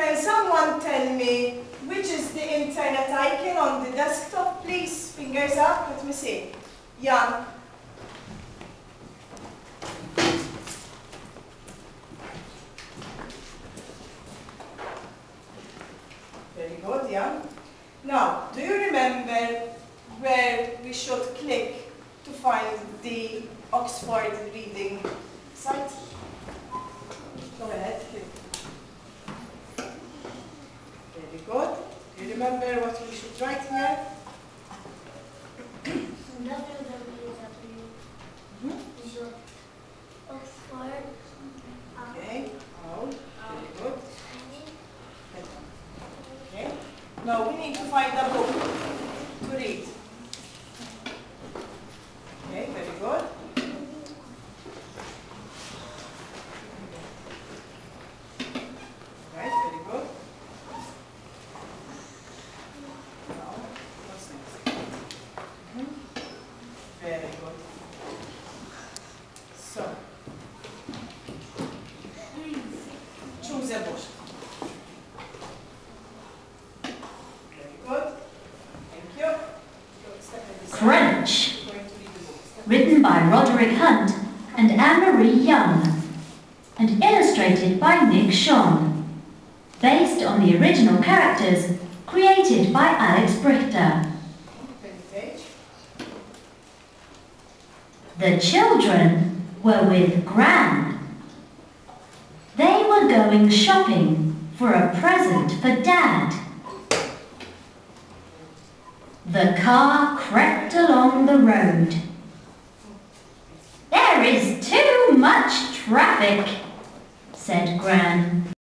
Can someone tell me which is the internet icon on the desktop, please? Fingers up, let me see. Jan. Very good, Jan. Now, do you remember where we should click to find the Oxford reading site? Go ahead. Very good. Do you remember what we should write here? Oxford. Okay. Oh, very good. Okay. Now we need to find a book to read. Okay, very good. Right, very good. Now, what's next? Very good. So, choose a book. Very good. Thank you. French, We're going to read the book. written by Roderick Hunt and Anne-Marie Young, and illustrated by Nick Schon, based on the original characters created by Alex Brichter. Page. The children were with Gran. They were going shopping for a present for Dad. The car crept along the road. "There is too much traffic," said Gran.